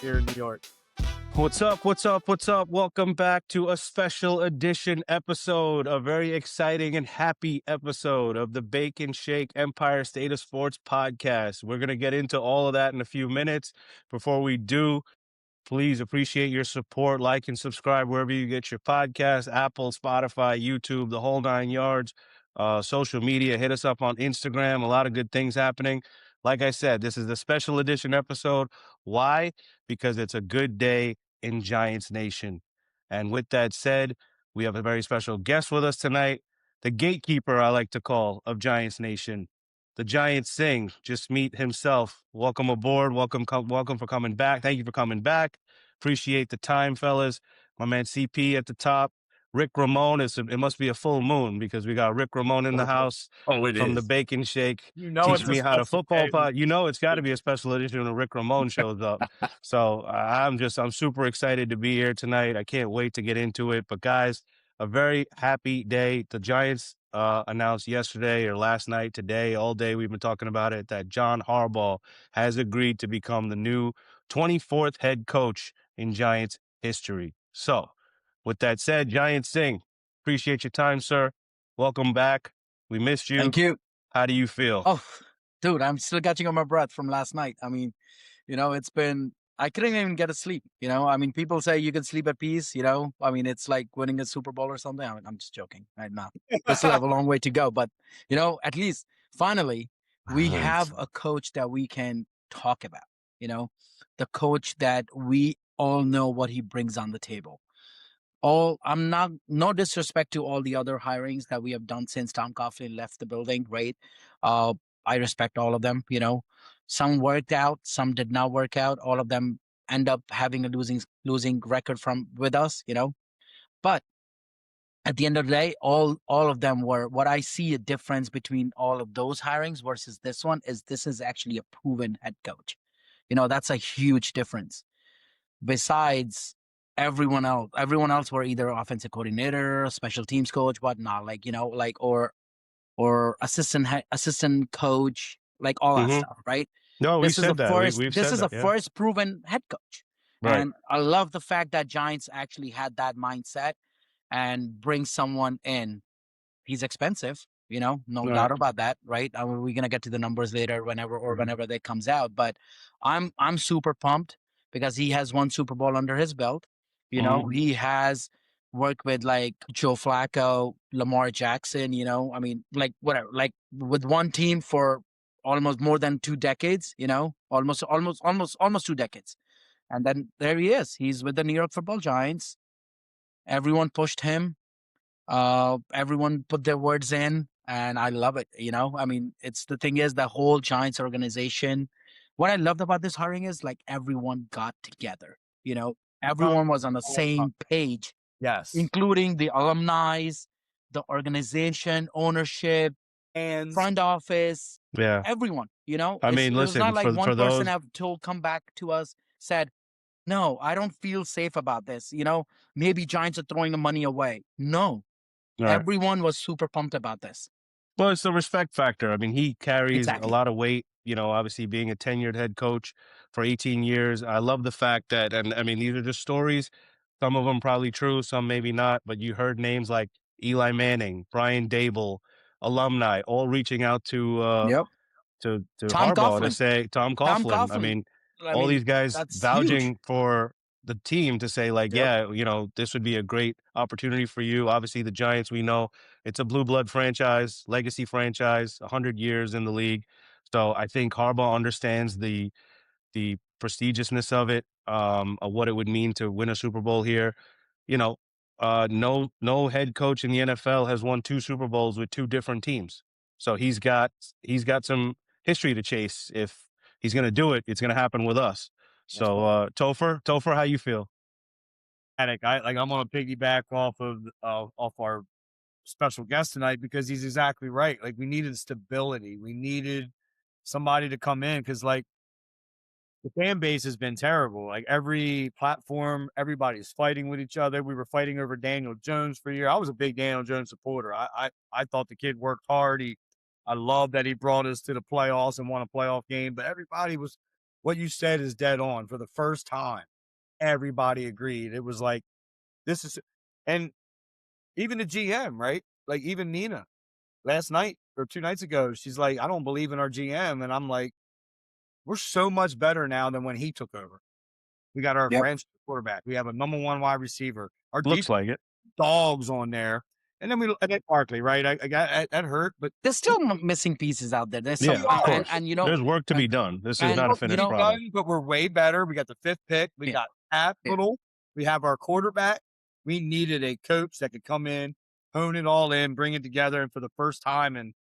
here in New York. What's up? What's up? What's up? Welcome back to a special edition episode, a very exciting and happy episode of the Bacon Shake Empire State of Sports podcast. We're going to get into all of that in a few minutes. Before we do, please appreciate your support. Like and subscribe wherever you get your podcasts, Apple, Spotify, YouTube, the whole nine yards. Social media, hit us up on Instagram. A lot of good things happening. Like I said, this is the special edition episode. Why? Because it's a good day in Giants Nation. And with that said, we have a very special guest with us tonight, the gatekeeper, I like to call, of Giants Nation, the Giant Singh, Jasmeet himself. Welcome aboard. Welcome for coming back. Thank you for coming back. Appreciate the time, fellas. My man CP at the top. Rick Ramon, it must be a full moon because we got Rick Ramon in the house from the Bacon Shake. You know Teach it's me a how to special football day. pod. You know it's got to be a special edition when Rick Ramon shows up. So I'm super excited to be here tonight. I can't wait to get into it. But guys, a very happy day. The Giants announced yesterday or last night, today, all day we've been talking about it, that John Harbaugh has agreed to become the new 24th head coach in Giants history. So with that said, Giant Singh, appreciate your time, sir. Welcome back. We missed you. Thank you. How do you feel? Oh, dude, I'm still catching on my breath from last night. I mean, I couldn't even get to sleep. People say you can sleep at peace, it's like winning a Super Bowl or something. I'm just joking right now. We still have a long way to go, but, at least finally we have a coach that we can talk about, the coach that we all know what he brings on the table. No disrespect to all the other hirings that we have done since Tom Coughlin left the building, right? I respect all of them, some worked out, some did not work out. All of them end up having a losing record with us, but at the end of the day, all of them were, what I see a difference between all of those hirings versus this one is this is actually a proven head coach. That's a huge difference. Besides everyone else were either offensive coordinator, special teams coach, whatnot, or assistant coach, like all that stuff, right? No, This is said that. This is a first proven head coach. Right. And I love the fact that Giants actually had that mindset and bring someone in. He's expensive, no doubt about that, right? I mean, we're gonna get to the numbers later whenever they comes out. But I'm super pumped because he has one Super Bowl under his belt. He has worked with like Joe Flacco, Lamar Jackson, whatever, like with one team for almost more than 2 decades, almost 2 decades. And then there he is. He's with the New York Football Giants. Everyone pushed him. Everyone put their words in, and I love it. It's the thing is the whole Giants organization. What I loved about this hiring is like everyone got together. Everyone was on the same page. Yes. Including the alumni, the organization, ownership, And front office. Yeah. Everyone. I mean, it was listen, not like one for those person have come back to us, said, no, I don't feel safe about this. Maybe Giants are throwing the money away. No. Right. Everyone was super pumped about this. Well, it's the respect factor. I mean, he carries a Exactly. lot of weight, obviously being a tenured head coach for 18 years. I love the fact that, and I mean, these are just stories. Some of them probably true, some maybe not, but you heard names like Eli Manning, Brian Dable, alumni, all reaching out to Yep. to Tom Harbaugh to Coughlin. say Tom Tom Coughlin. I Coughlin. mean, all these guys that's vouching huge. for the team to say like, Yep. yeah, this would be a great opportunity for you. Obviously, the Giants, we know it's a blue blood franchise, legacy franchise, 100 years in the league. So I think Harbaugh understands the prestigiousness of it, of what it would mean to win a Super Bowl here. No head coach in the NFL has won 2 Super Bowls with 2 different teams. So he's got some history to chase. If he's going to do it, it's going to happen with us. So Topher, how you feel? I'm gonna piggyback off our special guest tonight because he's exactly right. Like we needed stability. We needed somebody to come in because like the fan base has been terrible. Like every platform, everybody's fighting with each other. We were fighting over Daniel Jones for a year. I was a big Daniel Jones supporter. I thought the kid worked hard. I love that he brought us to the playoffs and won a playoff game, but everybody was what you said is dead on. For the first time, everybody agreed. It was like, this is, and even the GM, right? Like even Nina last night or 2 nights ago, she's like, I don't believe in our GM. And I'm like, we're so much better now than when he took over. We got our Yep. franchise quarterback. We have a number 1 wide receiver. Our deep Looks like it. dogs on there. And then and then Barkley, right? I got that hurt, but There's still missing pieces out there. There's Yeah, some, of course. and you know, There's work to and, be done. This is and not a work to you finished be know, product. done, but we're way better. We got the 5th pick. We yeah, got yeah. capital. We have our quarterback. We needed a coach that could come in, hone it all in, bring it together, and for the first time in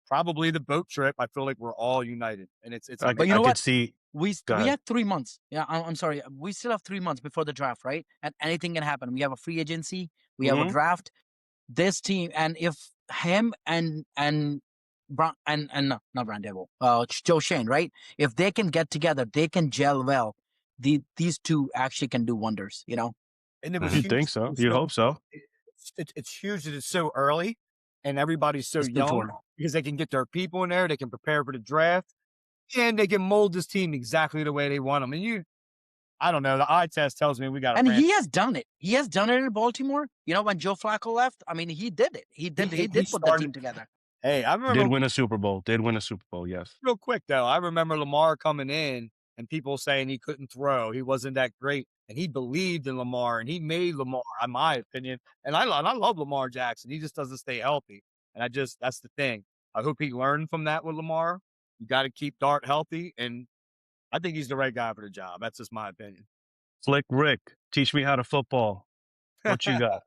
probably the boat trip, I feel like we're all united, and it's I, But amazing. you I know could what? see. Go We ahead. had 3 months. Yeah, I'm sorry. We still have 3 months before the draft, right? And anything can happen. We have a free agency. We have a Mhm. draft. This team, and if him and Brown and no, not Brown Devil, Joe Shane, right? If they can get together, they can gel well. These two actually can do wonders. You know, And it was You'd huge. think so. You'd hope so. It's huge that it's so early and everybody's so it's young premature. because they can get their people in there, they can prepare for the draft, and they can mold this team exactly the way they want them. And I don't know, the eye test tells me we got a And franchise. he has done it. He has done it in Baltimore. You know, when Joe Flacco left, I mean, he did it. He did put the Started. team together. Hey, I Did remember win a Super Bowl. Did win a Super Bowl. Yes. real quick though. I remember Lamar coming in and people saying he couldn't throw, he wasn't that great, and he believed in Lamar and he made Lamar, in my opinion. And I love Lamar Jackson. He just doesn't stay healthy, and that's the thing. I hope he learned from that with Lamar. You got to keep Dart healthy, and I think he's the right guy for the job. That's just my opinion. Slick Rick, teach me how to football. What you got?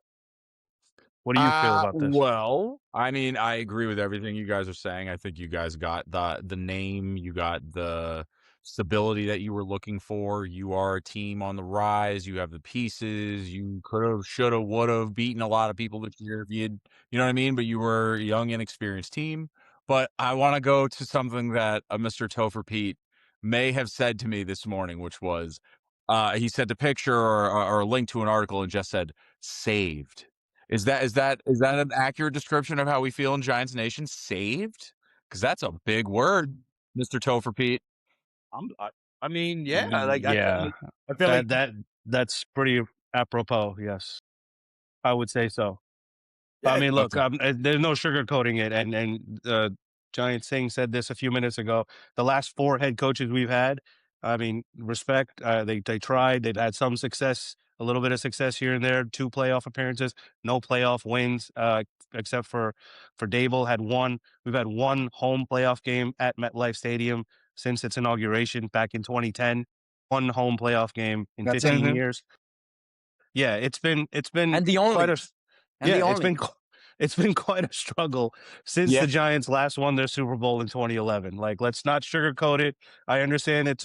What do you feel about this? Well, I mean, I agree with everything you guys are saying. I think you guys got the name, you got the stability that you were looking for. You are a team on the rise. You have the pieces. You could have, should have, would have beaten a lot of people this year if you know what I mean? But you were a young, inexperienced team. But I want to go to something that Mr. Topher Pete may have said to me this morning, which was he sent a picture or a link to an article and just said saved. Is that an accurate description of how we feel in Giants Nation? Saved? Because that's a big word, Mr. Topher Pete. I mean, yeah, like Yeah, I feel like that's pretty apropos. Yes, I would say so. I yeah, mean, look, Okay. there's no sugarcoating it, and Giant Singh said this a few minutes ago. The last 4 head coaches we've had, I mean, respect. They tried. They've had some success, a little bit of success here and there. 2 playoff appearances, no playoff wins, except for Dable had one. We've had 1 home playoff game at MetLife Stadium since its inauguration back in 2010. 1 home playoff game in That's it. 15 years. Yeah, it's been And the quite only, a and yeah, the only. it's been quite a struggle since Yeah. the Giants last won their Super Bowl in 2011. Like, let's not sugarcoat it. I understand it's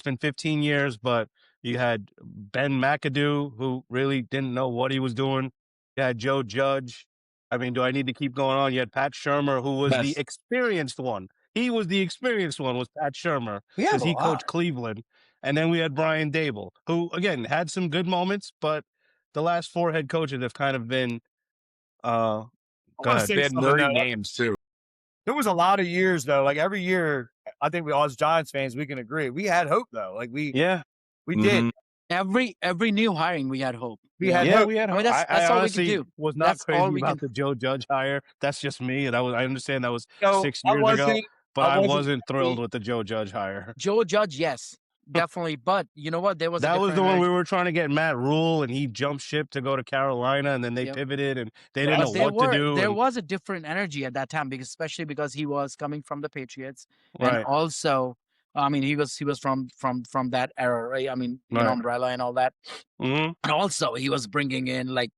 been 15 years, but you had Ben McAdoo, who really didn't know what he was doing. You had Joe Judge. I mean, do I need to keep going on? You had Pat Shermer, who was the Yes. experienced one. He was the experienced one, was Pat Shermer, We have because a he lot. coached Cleveland. And then we had Brian Dable, who again had some good moments, but the last 4 head coaches have kind of been I go want to ahead. say They had something nerdy though. names too. There was a lot of years though. Like every year, I think we all as Giants fans we can agree we had hope though. Like Yeah. we did. Mhm. Every new hiring, we had hope. We You know, had Yeah, hope. we had I mean, I that's all we can honestly do. was not That's all crazy we about can. the Joe Judge hire. That's just me, and I understand that was So 6 years ago, but I I wasn't wasn't thrilled happy. with the Joe Judge hire. Joe Judge, yes, definitely. But you know what? There was a That was different the one we energy. were trying to get Matt Rule, and he jumped ship to go to Carolina, and then they Yep. pivoted, and they But didn't know what to do. There And was a different energy at that time, because especially because he was coming from the Patriots, and right, also, I mean, he was from that era, right? I mean, you know, right. umbrella and all that. Hmm. And also, he was bringing in like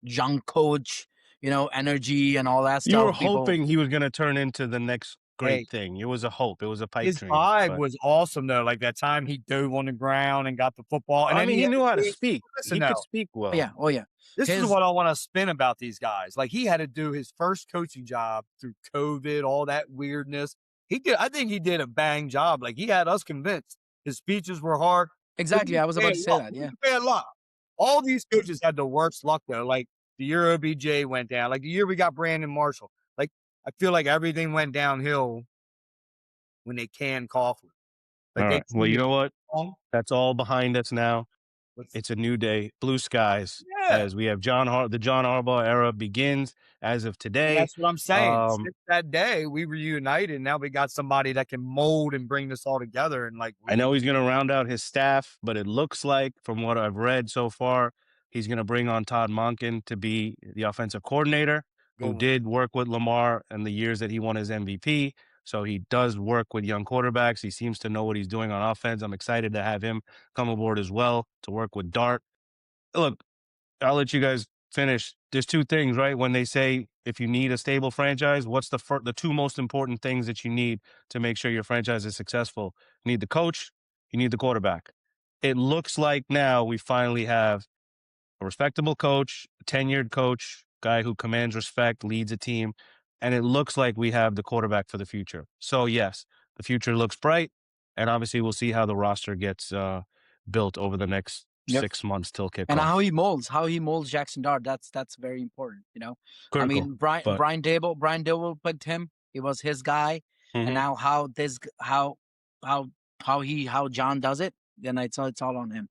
young coach, you know, energy and all that You were stuff. People, hoping he was going to turn into the next hey, great thing. It was a hope. It was a pipe his dream. vibe But was awesome though. Like that time he dove on the ground and got the football, and I then mean, he he had knew to how to do. speak. Listen He could though, speak oh yeah, well. oh yeah, this is his what I want to spin about these guys. Like he had to do his first coaching job through COVID, all that weirdness. He did. I think he did a bang job. Like he had us convinced. His speeches were hard. It exactly. was I was about bad to say luck. that. It was Yeah, bad luck. All these coaches had the worst luck though. Like the year OBJ went down. Like the year we got Brandon Marshall. Like I feel like everything went downhill when they canned Coughlin. Like All they right. Well, you know what? wrong. That's all behind us now. What's- It's a new day, blue skies, Yeah. as we have the John Harbaugh era begins as of And today. that's what I'm saying. Um, Since that day, we were united. Now we got somebody that can mold and bring this all together. And like, I know he's going to round out his staff, but it looks like, from what I've read so far, he's going to bring on Todd Monken to be the offensive coordinator, who go did work with Lamar in the years that he won his MVP. So he does work with young quarterbacks. He seems to know what he's doing on offense. I'm excited to have him come aboard as well to work with Dart. Look, I'll let you guys finish. There's two things, right? When they say if you need a stable franchise, what's the two most important things that you need to make sure your franchise is successful? You need the coach, you need the quarterback. It looks like now we finally have a respectable coach, a tenured coach, guy who commands respect, leads a team, and it looks like we have the quarterback for the future. So yes, the future looks bright, and obviously we'll see how the roster gets built over the next Yep. 6 months till kickoff. And how he molds Jackson Dart. That's very important. Critical, I mean, Brian but- Dable picked him. He was his guy, and now how John does it, then it's all on him.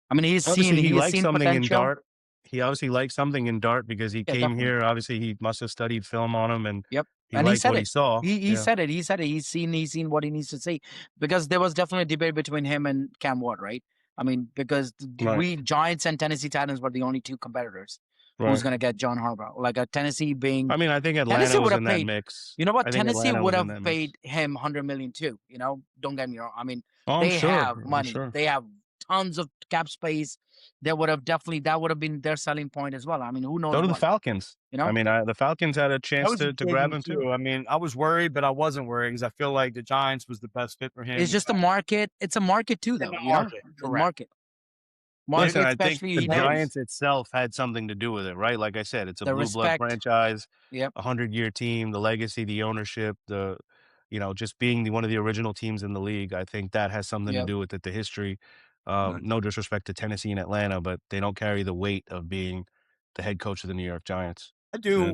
I mean, he's Obviously, seen he likes something potential. in Dart. He obviously likes something in Dart because he came definitely. here. Obviously, he must have studied film on him, and Yep. he And he liked said what it. he saw. He said it. He said it. He's seen what he needs to see, because there was definitely a debate between him and Cam Ward, right? I mean, because Right. we Giants and Tennessee Titans were the only two competitors. Who's Right. going to get John Harbaugh? Like Tennessee being, I mean, I think Tennessee Atlanta would was have in that paid. mix. You know what? I think Tennessee Atlanta would was in have that mix. paid him $100 million too. Don't get me wrong. I mean, Oh, I'm they sure. have I'm money. sure. They have tons of cap space. That would have been their selling point as well. I mean, who knows? So do the what? Falcons. I mean, the Falcons had a That chance was to grab him too. I mean, I was worried, but I wasn't worried because I feel like the Giants was the best fit for him. It's just a market. It's a market too, though. market, The correct. market, Listen, I think especially the he knows. Giants itself had something to do with it, right? Like I said, it's a The blue blood respect. franchise, Yep. 100-year team, the legacy, the ownership, just being one of the original teams in the league. I think that has something to Yep. do with it. The history. No disrespect to Tennessee and Atlanta, but they don't carry the weight of being the head coach of the New York Giants. I do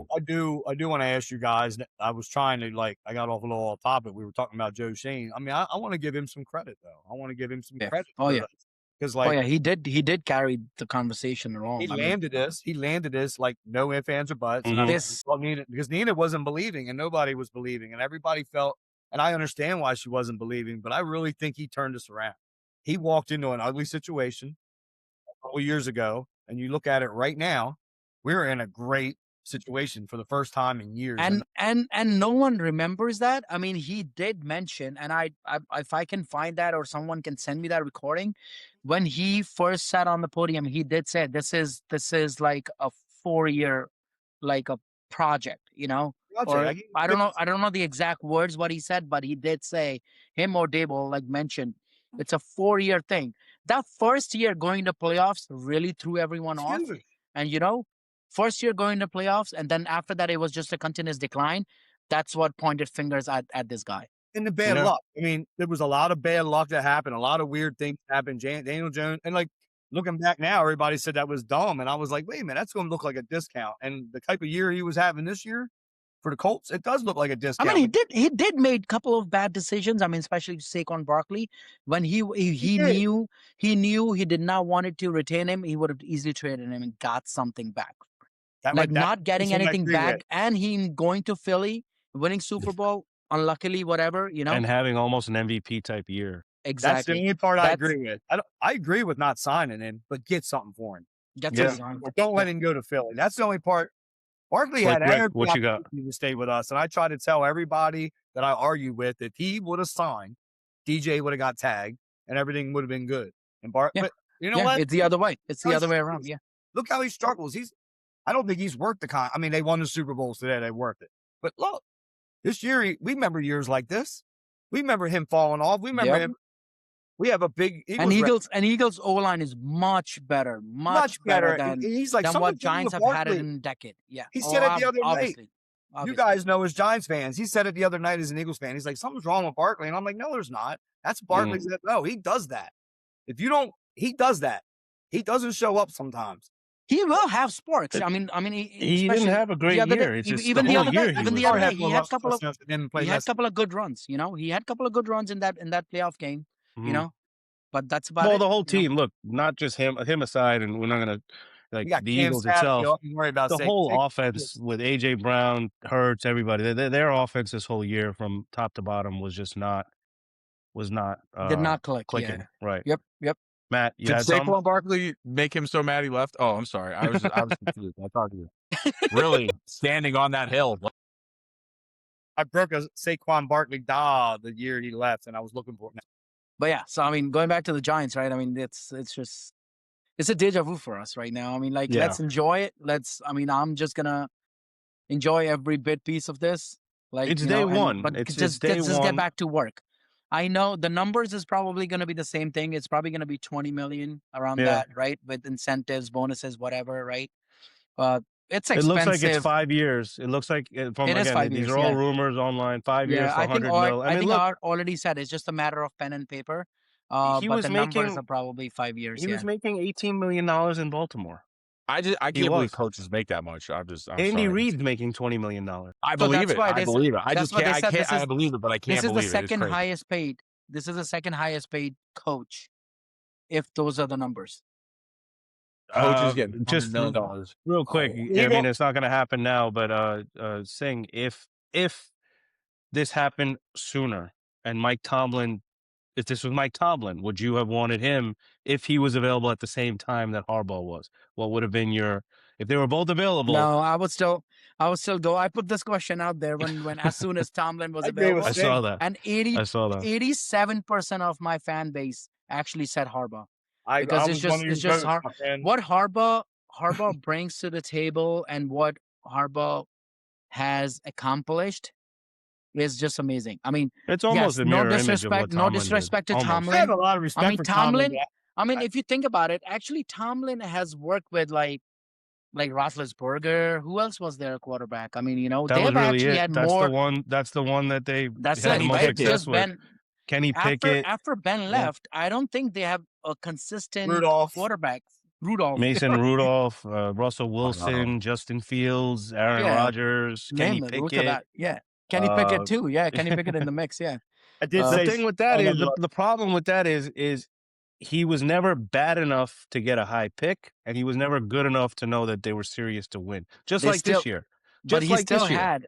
want to ask you guys. I was trying to I got off a little off topic. We were talking about Joe Shane. I mean, I want to give him some credit though. I want to give him some credit. Oh yeah. Because he did carry the conversation along. He landed this like no ifs, ands, or buts. Mhm. And because Nina wasn't believing and nobody was believing and everybody felt, and I understand why she wasn't believing, but I really think he turned us around. He walked into an ugly situation a couple years ago, and you look at it right now, we're in a great situation for the first time in years. And no one remembers that. I mean, he did mention, and I if I can find that or someone can send me that recording, when he first sat on the podium, he did say this is like a 4-year, like a project, Or I don't know the exact words what he said, but he did say, him or Dable mentioned it's a 4-year thing. That first year going to playoffs really threw everyone off. Huge. And first year going to playoffs, and then after that it was just a continuous decline. That's what pointed fingers at this guy. And the bad luck. I mean, there was a lot of bad luck that happened. A lot of weird things happened. Daniel Jones, and looking back now, everybody said that was dumb, and I was like, wait a minute, that's going to look like a discount. And the type of year he was having this year for the Colts, it does look like a discount. I mean, he did made a couple of bad decisions. I mean, especially Saquon Barkley, when he knew he did not want to retain him, he would have easily traded him and got something back. Not getting anything back, and him going to Philly, winning Super Bowl, unluckily, whatever, and having almost an MVP type year. Exactly. That's the only part I agree with. I agree with not signing him, but get something for him. Don't let him go to Philly. That's the only part. Barkley had every opportunity to stay with us, and I try to tell everybody that I argue with, if he would have signed, DJ would have got tagged, and everything would have been good. And but you know what? It's the other way. It's the other way around. Yeah. Look how he struggles. I don't think he's worth the I mean, they won the Super Bowls today. They worth it. But look, this year, we remember years like this. We remember him falling off. We remember him. We have a big Eagles O-line is much better than he's like what Giants have had it in a decade. Yeah, he said it the other night. You guys know as Giants fans, he said it the other night as an Eagles fan. He's like, something's wrong with Barkley, and I'm like, no, there's not. That's Barkley's. No, he does that. If you don't, he does that. He doesn't show up sometimes. He will have sparks. I mean, he didn't have a great year. It's just even the other day, he had a couple of good runs. He had a couple of good runs in that playoff game. you know, but that's about Well, it. the whole You know? team. Look, not just him aside, and we're not gonna You like got the Cam Eagles Sadler. itself. Don't worry about The whole offense with AJ Brown, Hurts, everybody. Their offense this whole year from top to bottom was just not Did not click. clicking. Yeah. Right, Yep. Matt, you Did had some? Saquon Barkley make him so mad he left? Oh, I'm sorry. I was confused. I thought you really standing on that hill. I broke a Saquon Barkley the year he left, and I was looking for it. But yeah, so I mean, going back to the Giants, right? I mean, it's just it's a deja vu for us right now. I mean, like, Yeah. let's enjoy it. I'm just gonna enjoy every bit piece of this. Like, It's you day know, one. but It's just day just get one. back to work. I know the numbers is probably going to be the same thing. It's probably going to be 20 million around Yeah. that, right? With incentives, bonuses, whatever, right? It's It looks like it's expensive. 5 years. It looks like from It is again, 5 these years, are all yeah. rumors online. 5 years Yeah, for I think 100 mil. I think look, Art already said it's just a matter of pen and paper. he But was the numbers making are probably 5 years. he Yeah. was making $18 million in Baltimore. I He can't believe was. coaches make that much. I'm Andy sorry. Reid's making $20 million. I So believe that's it. why I they believe it. I that's just what can't. they I said. can't. I believe it, but I This can't is the believe it. It's second crazy. highest paid. This is the second highest paid coach, if those are the numbers. Coaches getting Just $100 million. real quick. I mean, it's not going to happen now, but Singh, if this happened sooner and if this was Mike Tomlin, would you have wanted him if he was available at the same time that Harbaugh was? What would have been if they were both available? No, I would still go. I put this question out there when as soon as Tomlin was available. I saw that. And I saw that. 87% of my fan base actually said Harbaugh. I Because was it's just what Harbaugh brings to the table and what Harbaugh has accomplished is just amazing. I mean, It's almost yes, a mirror image of what Tomlin did. disrespect to Almost. Tomlin. I have a lot of respect for Tomlin. I mean, if you think about it, actually, Tomlin has worked with like Roethlisberger. Who else was their quarterback? I mean, you know, That they've was really actually it. had That's more. the one that they That's had it, the most right? success Just with. Ben. Kenny Pickett. After Ben left, I don't think they have a consistent Rudolph. quarterback. Rudolph. Mason Rudolph, Russell Wilson, Justin Fields, Aaron Rodgers, Kenny Pickett. Look at that. Yeah. Kenny Pickett too. Yeah. Kenny Pickett in the mix. Yeah. I did The say thing with that is the problem with that is he was never bad enough to get a high pick, and he was never good enough to know that they were serious to win. Just like this year. But he still had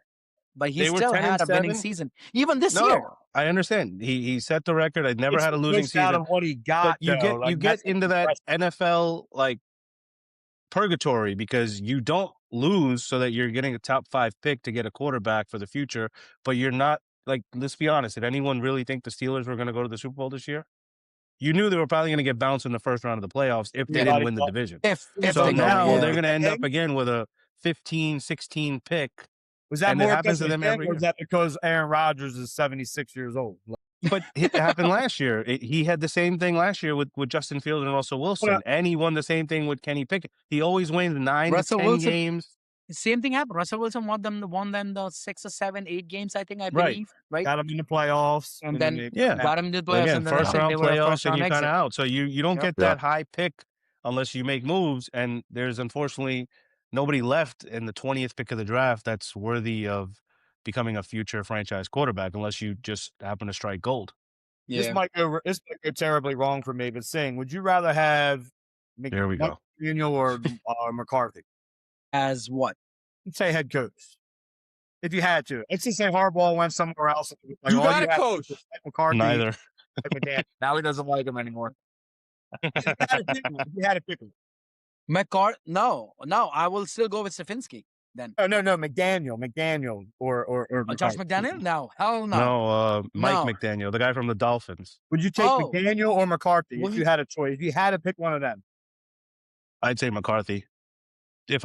a winning season. Even this year. I understand. He set the record. I'd never had a losing season. Out of what he got, but you get into that NFL like purgatory because you don't lose so that you're getting a top 5 pick to get a quarterback for the future, but you're not like, let's be honest, did anyone really think the Steelers were going to go to the Super Bowl this year? You knew they were probably going to get bounced in the first round of the playoffs if they didn't win the division. So now they're going to end up again with a 15, 16 pick. Was that more because to them every or was that because Aaron Rodgers is 76 years old? But it happened last year. He had the same thing last year with Justin Fields and Russell Wilson, and he won the same thing with Kenny Pickett. He always wins 9 to 10 games. Same thing happened. Russell Wilson won them the 6 or 7, 8 games, I think, I believe. Right. Got him in the playoffs. And then got him in the playoffs. Again, and then first round playoffs, and you're kind of out. So you don't get that high pick unless you make moves. And there's unfortunately nobody left in the 20th pick of the draft that's worthy of becoming a future franchise quarterback unless you just happen to strike gold. Yeah. This might go terribly wrong for me, but Singh, would you rather have McDaniel or McCarthy? As what? Let's say head coach. If you had to. Let's just say Harbaugh went somewhere else. Like, you got a coach. McCarthy. Neither. Now he doesn't like him anymore. If you had to pick him. McCarthy? No, I will still go with Stefanski. Then no, McDaniel or Josh McDaniel? No, hell no. No, Mike McDaniel, the guy from the Dolphins. Would you take McDaniel or McCarthy if you had a choice? If you had to pick one of them, I'd say McCarthy. If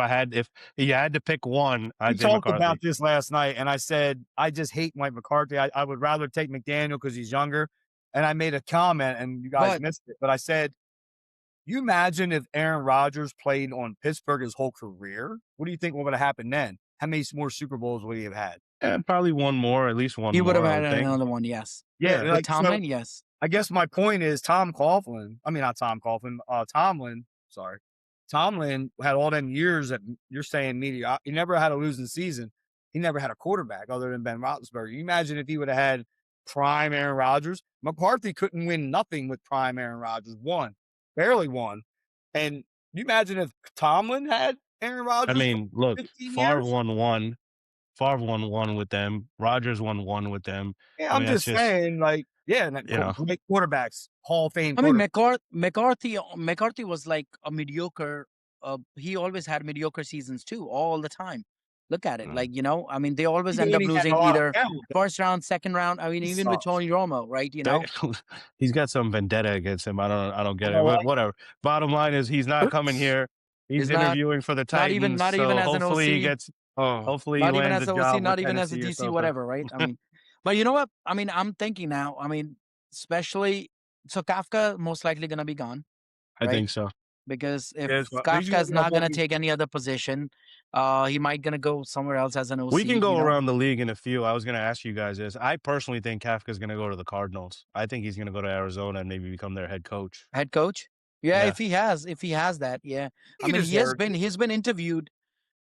you had to pick one, I'd say McCarthy. We talked about this last night, and I said I just hate Mike McCarthy. I would rather take McDaniel because he's younger. And I made a comment, and you guys missed it, but I said, you imagine if Aaron Rodgers played on Pittsburgh his whole career? What do you think would have happened then? How many more Super Bowls would he have had? And probably one more, at least one more. He would have had another one, yes. Yeah, like Tomlin, yes. I guess my point is Tomlin had all them years that you're saying mediocre. He never had a losing season. He never had a quarterback other than Ben Roethlisberger. You imagine if he would have had prime Aaron Rodgers. McCarthy couldn't win nothing with prime Aaron Rodgers. Barely won. And you imagine if Tomlin had Aaron I Rodgers for mean, look, 15 Favre years? won one. Favre won one with them. Rodgers won one with them. Yeah, I I'm mean, that's just just, saying, like, yeah, and you know, great quarterbacks, Hall of Fame I mean, quarterback. McCarthy was like a mediocre. He always had mediocre seasons too, all the time. Look at it, like I mean, they always Even end when up he had a losing lot of either talent, first round, second round. I mean, he even with sucks. Tony Romo, right? he's got some vendetta against him. I don't You get it. know But what? whatever. Bottom line is he's not coming here. Is He's not interviewing for the not even Titans. not even So as an hopefully he OC, gets, Oh, hopefully he not even lands as a an OC, job with not even as a Tennessee or DC, something. whatever, right? I mean, but you know what? I mean, I'm thinking now. I mean, especially so Kafka most likely gonna be gone, I right? think so. Because if yes, but he's Kafka gonna is be our not gonna fucking take any other position, he might gonna go somewhere else as an OC. We can go around the league in a few. I was going to ask you guys this. I personally think Kafka's going to go to the Cardinals. I think he's going to go to Arizona and maybe become their head coach. Head coach. Yeah, Yeah. if he has that, yeah. I He mean, deserves it. he's been interviewed.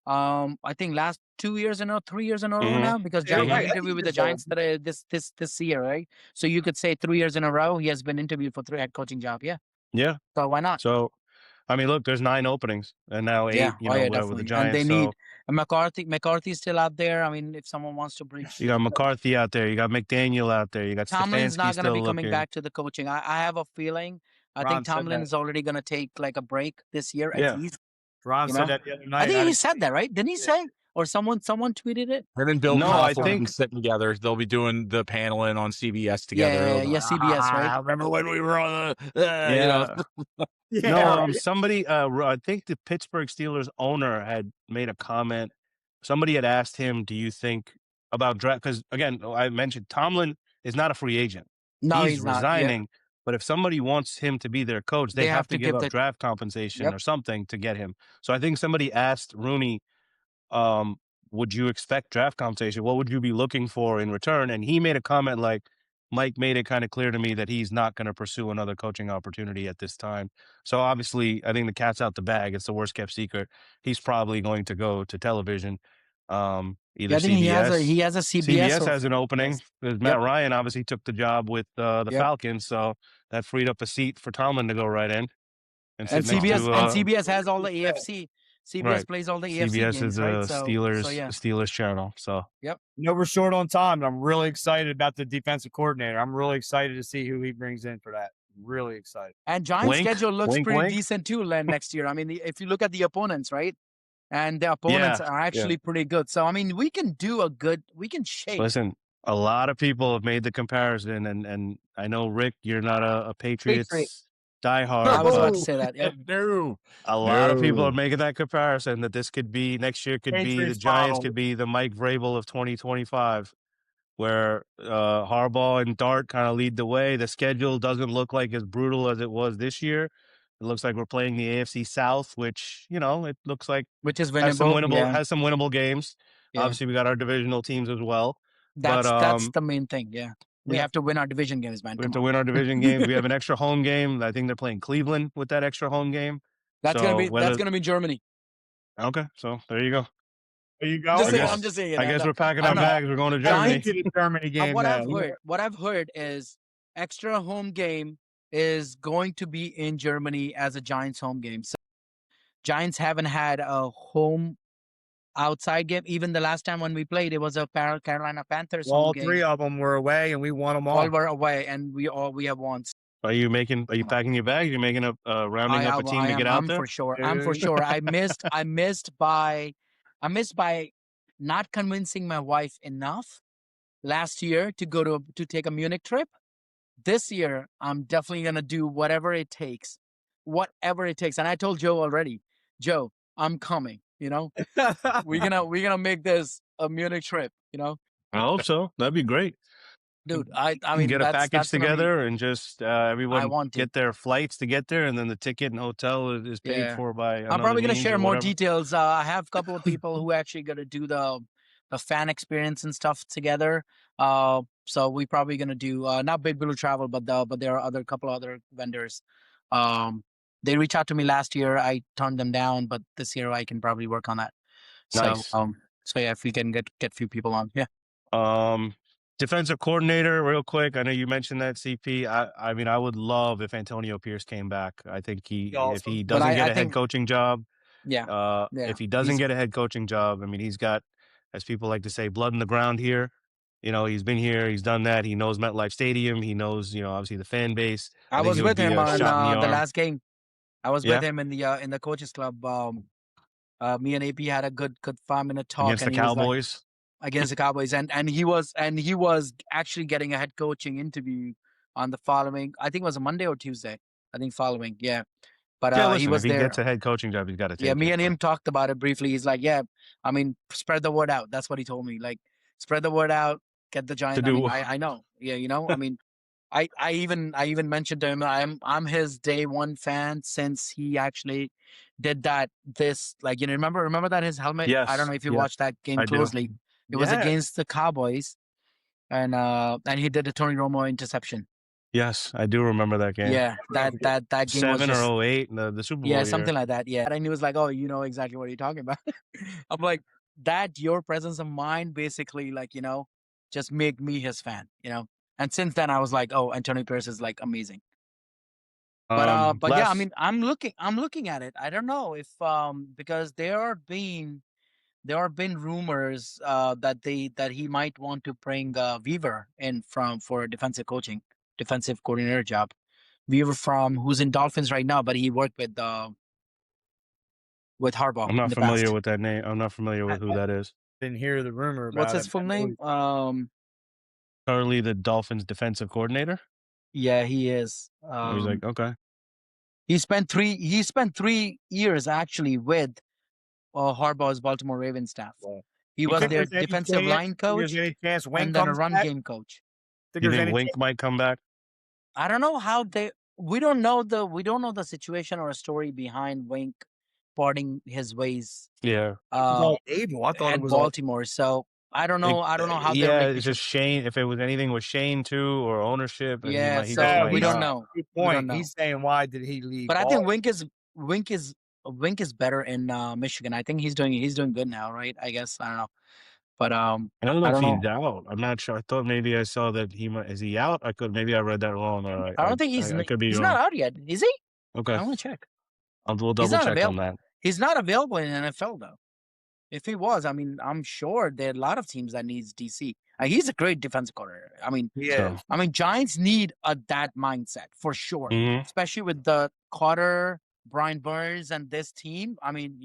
I think last 2 years in a 3 years in a row Mhm. now because Yeah, he right. interviewed with the Giants that this year, right? So you could say 3 years in a row he has been interviewed for 3 head coaching job. Yeah, Yeah. so why not? So, I mean, look, there's 9 openings and now 8, Yeah, you oh know, yeah, whatever the definitely. And they Giants. need So McCarthy's still out there. I mean, if someone wants to bridge, you got McCarthy out there. You got McDaniel out there. You got Tomlin's Stefanski not going to be still coming looking. back to the coaching. I have a feeling. I think Ron said Tomlin that. is already going to take like a break this year at Yeah. least. Ron You said know, that the other I night. think he said that, right? Didn't he say? Or someone tweeted it? Him and Bill No, I Costle have been think sitting together. They'll be be doing the paneling on CBS together. Yeah, They'll be yeah, like, CBS, right? remember when we were on the, yeah. Yeah, No, right. somebody, I think the Pittsburgh Steelers owner had made a comment. Somebody had asked him, "Do you think about draft?" Because again, I mentioned Tomlin is not a free agent; No, he's he's not. Yeah, resigning. But if somebody wants him to be their coach, they they have have to to give give up the. draft compensation Yep. or something to get him. So I think somebody asked Rooney, um, would you expect draft compensation? What would you be looking for in return? And he made a comment like, Mike made it kind of clear to me that he's not going to pursue another coaching opportunity at this time. So obviously, I think the cat's out the bag. It's the worst kept secret. He's probably going to go to television, either Yeah, I think he CBS. has a CBS CBS or has an opening yes. because Yep. Matt Ryan obviously took the job with the Yep. Falcons, so that freed up a seat for Tomlin to go right in and sit And next CBS to CBS has all the AFC. CBS right. plays all the AFC CBS is games, right? a So yeah. Steelers channel. So Yep. You know, we're short on time, and I'm really excited about the defensive coordinator. I'm really excited to see who he brings in for that. Really excited. And Giants' wink, schedule looks wink, pretty wink. decent too, Len, next year. I mean, if you look at the opponents, right? And the opponents Yeah, are actually pretty good. So I mean, we can shake. Listen, a lot of people have made the comparison, and I know Rick, you're not a Patriots diehard, I was about but to say that. Yep. no, a lot of people are no. making that comparison that this could be next year could be the Patriots Giants model. could be the Mike Vrabel of 2025, where Harbaugh and Dart kind of lead the way. The schedule doesn't look like as brutal as it was this year. It looks like we're playing the AFC South, which it looks like Which is has some winnable. Yeah. winnable games. Yeah. Obviously, we got our divisional teams as well. But That's the main thing. Yeah. We yeah. have to win our division games, man. we have Come to on. win our division games. We have an extra home game. I think they're playing Cleveland with that extra home game. That's So gonna be Germany. okay. So there you go. There you go. Just I saying, guess, I'm just saying. I guess we're packing I our know. bags. We're going to I Germany. to the Germany game What now. I've heard is extra home game is going to be in Germany as a Giants home game. So Giants haven't had a home outside game. Even the last time when we played, it was a Carolina Panthers home All game. 3 of them were away, and we won them all. All were away, and we have won. Are you packing your bags? You're making a rounding up a team to get out there? For sure. I'm for sure. I missed by not convincing my wife enough last year to take a Munich trip. This year, I'm definitely gonna do whatever it takes. And I told Joe already, Joe, I'm coming. We're gonna make this a Munich trip. I hope so. That'd be great. Dude, I You mean, get a package that's gonna be- together and just everyone want to. get their flights to get there, and then the ticket and hotel is paid Yeah. for by I'm another probably gonna means share or more whatever. details. I have a couple of people who actually gonna do the fan experience and stuff together. So we probably gonna do not Big Blue Travel, but there are couple other vendors. They reached out to me last year. I turned them down, but this year I can probably work on that. Nice. So yeah, if we can get few people on, yeah. Defensive coordinator, real quick. I know you mentioned that, CP. I mean, I would love if Antonio Pierce came back. I think if he Awesome. But doesn't get I a head think, coaching job, yeah, if yeah, he doesn't he's get a head coaching job, I mean, he's got, as people like to say, blood in the ground here. He's been here, he's done that. He knows MetLife Stadium. He knows, obviously the fan base. I I think was it would with be him a on shot in the the arm. last game. I was with Yeah, him in the coaches club. Me and AP had a good 5-minute talk, against the and he was like Cowboys. against the Cowboys, and he was actually getting a head coaching interview on the following. I think it was a Monday or Tuesday. I think following, yeah. But Yeah, he listen, if was he there. gets a head coaching job, he's got to Yeah, take me it. and him talked about it briefly. He's like, yeah, I mean, spread the word out. That's what he told me. Like, spread the word out, get the To Giant. I mean, do. I know. Yeah, I mean, I even mentioned to him I'm his day one fan since he actually did that. This, like, remember that his helmet. I don't Yes, know if you yeah, watched that game I do. closely. It was Yeah. against the Cowboys, and he did the Tony Romo interception. Yes, I do remember that game. Yeah, that game was 7 just, or 08, the Super yeah, Bowl year. something like that. Yeah, and he was like, "Oh, you know exactly what you're talking about." I'm like, that your presence of mind basically, like, just make me his fan. And since then, I was like, "Oh, Antonio Pierce is like amazing." But yeah, I Last mean, I'm looking at it. I don't know if because there are been rumors that he might want to bring Weaver in for a defensive coordinator job. Weaver from who's in Dolphins right now, but he worked with Harbaugh I'm in not the familiar past. with that name. I'm not familiar I, with who I that is. didn't hear the rumor What's about his it. full I know name? Currently the Dolphins defensive coordinator. Yeah, he is. He's like, okay. He spent 3 years actually with Harbaugh's Baltimore Ravens staff. well, He you was think their there's any defensive line there's coach any chance Wing and then a comes run back? game coach. Think You there's think any Wink might come back? I don't know how we don't know the situation or a story behind Wink parting his ways Yeah. uh all able? I thought it at was all Baltimore. So I don't know. I don't know how their Yeah, it's relationship. just Shane. If it was anything with Shane too or ownership, and Yeah, he just so yeah. might we don't He's not. know. good We don't point. know. He's saying why did he leave But I think Baltimore? Wink is better in Michigan. I think he's doing good now, right? I guess I don't know, but I don't know I if don't he's know. out. I'm not sure. I thought maybe I saw that he might. Is he out? Maybe I read that wrong. Or I don't think I could be he's not wrong. out yet, is he? Okay, I want to check. we'll He's double not check on available. that. He's not available in NFL though. If he was, I mean, I'm sure there are a lot of teams that needs DC. He's a great defensive coordinator. I mean, He So, is. Giants need that mindset for sure, mhm. especially with the Carter, Brian Burns, and this team. I mean,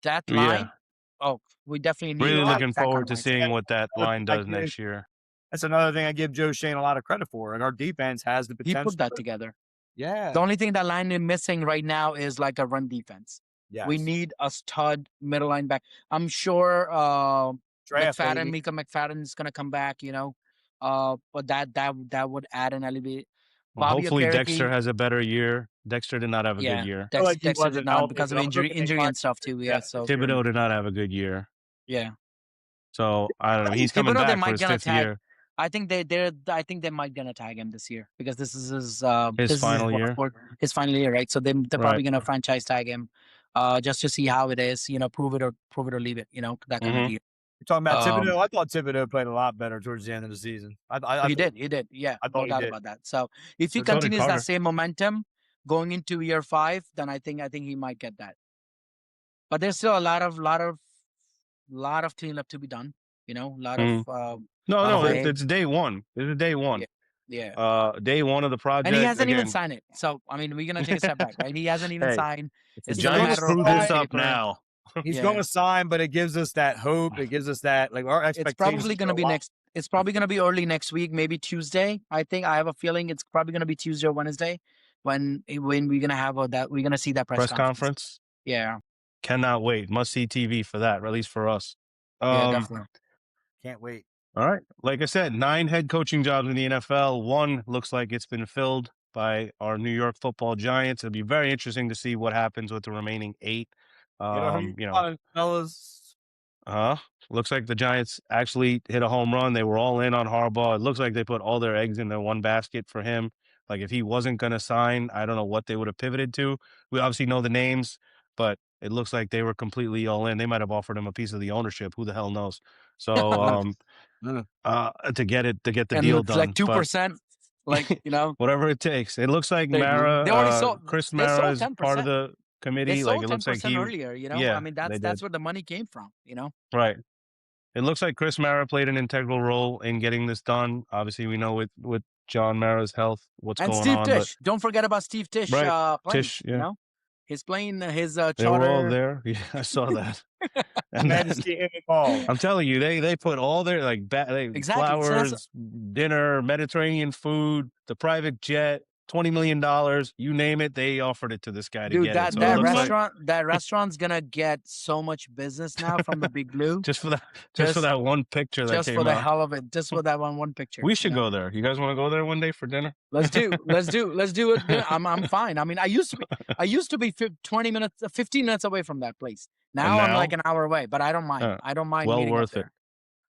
that Yeah, line. Oh, we definitely need really that looking that kind forward of to mindset. seeing what that Another line thing I does give- next year. That's another thing I give Joe Shane a lot of credit for. And our defense has the He potential. put that together. Yeah. The only thing that line is missing right now is like a run defense. We Yes. need a stud middle linebacker. I'm sure Draft, baby. Mika McFadden is gonna come back, but that would add an elevate. Well, Bobby hopefully Dexter Okereke, has a better year. Dexter did not have a good yeah, year. I feel like he Dexter did wasn't not healthy, because but of I'm injury, hoping they injury find and stuff too. the Yeah, depth so this year. Thibodeau did not have a good year. yeah. So I don't know. I He's think coming Thibodeau, they back for might his gonna fifth tag. year. I think I think they might gonna tag him this year because this is his His final year. his final year, right? So they're Right. probably gonna franchise tag him, just to see how it is. Prove it or leave it. That kind of Mhm. deal. You're talking about Um, Thibodeau? I thought Thibodeau played a lot better towards the end of the season. He did. Yeah, I no thought he doubt did. about that. So if he So So did continues that Carter. same momentum going into year 5, then I think he might get that. But there's still a lot of cleanup to be done. Lot of No, lot of hay. it's day one. This is day one. Yeah. Day one of the project. And he hasn't even again. signed it. So I mean, we're gonna take a step back, right? He hasn't even Hey, signed. The It's still a Giants matter of screw pen this and up paper. now. He's Yeah. going to sign, but it gives us that hope. It gives us that, like, our It's expectations. probably gonna be next. It's probably gonna be early next week, maybe Tuesday. I think I have a feeling it's probably gonna be Tuesday or Wednesday when we're gonna have we're gonna see that Press conference. Yeah, Cannot wait. Must see TV for that, or at least for us. yeah, definitely. Can't wait. All right. Like I said, 9 head coaching jobs in the NFL. 1 looks like it's been filled by our New York Football Giants. It'll be very interesting to see what happens with the remaining 8. Fellas. Looks like the Giants actually hit a home run. They were all in on Harbaugh. It looks like they put all their eggs in their one basket for him. Like if he wasn't going to sign, I don't know what they would have pivoted to. We obviously know the names, but it looks like they were completely all in. They might have offered him a piece of the ownership. Who the hell knows? So to get the And deal it's done. like But 2%, like, whatever it takes. It looks like they already sold. Chris They Mara sold is part of 10%. the committee. They Like sold it looks like 10% he, earlier. yeah, I mean, they that's did. where the money came from. Right. It looks like Chris Mara played an integral role in getting this done. Obviously, we know with John Mara's health, what's And going Steve on. But Tisch. Don't forget about Steve Tisch right, playing. Tish, yeah, He's playing his they were all charter. there. Yeah, I saw that. And Man, then, just get him involved. I'm telling you, they put all their like Exactly. So that's, flowers, dinner, Mediterranean food, the private jet, $20 million, you name it, they offered it to this guy to dude, get it. So it that looks like restaurant's gonna get so much business now from the Big Blue. just for that one picture that Just came for the out. hell of it. Just for that one picture. We should go there. You guys want to go there one day for dinner? Let's do it. I'm fine. I mean, I used to be 15 minutes away from that place. Now I'm like an hour away, but I don't mind. I don't mind well meeting worth up there. it.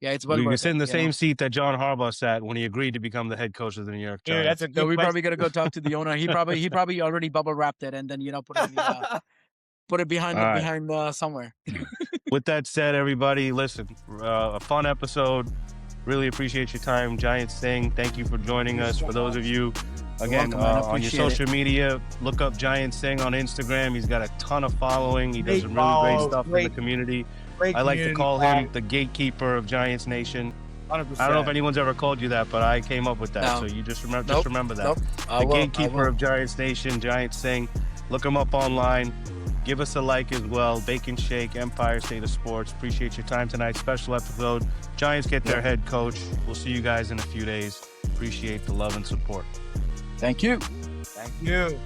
Yeah, it's well You can worth sit in it, the same seat that John Harbaugh sat when he agreed to become the head coach of the New York Dude, Giants. that's a good So we're place. probably gonna go talk to the owner. He probably already bubble wrapped it and then put it behind somewhere. With that said, everybody, listen, a fun episode. Really appreciate your time, Giant Singh. Thank you for joining us. For those of you, again, welcome, man. on your Appreciate social media, look up Giant Singh on Instagram. He's got a ton of following. He does some really great stuff in the community. I like to call him the gatekeeper of Giants Nation. 100%. I don't know if anyone's ever called you that, but I came up with that. No. So you just remember that. Nope. The gatekeeper of Giants Nation, Giant Singh. Look him up online. Give us a like as well. Bacon Shake, Empire State of Sports. Appreciate your time tonight. Special episode. Giants get their head coach. We'll see you guys in a few days. Appreciate the love and support. Thank you. Thank you.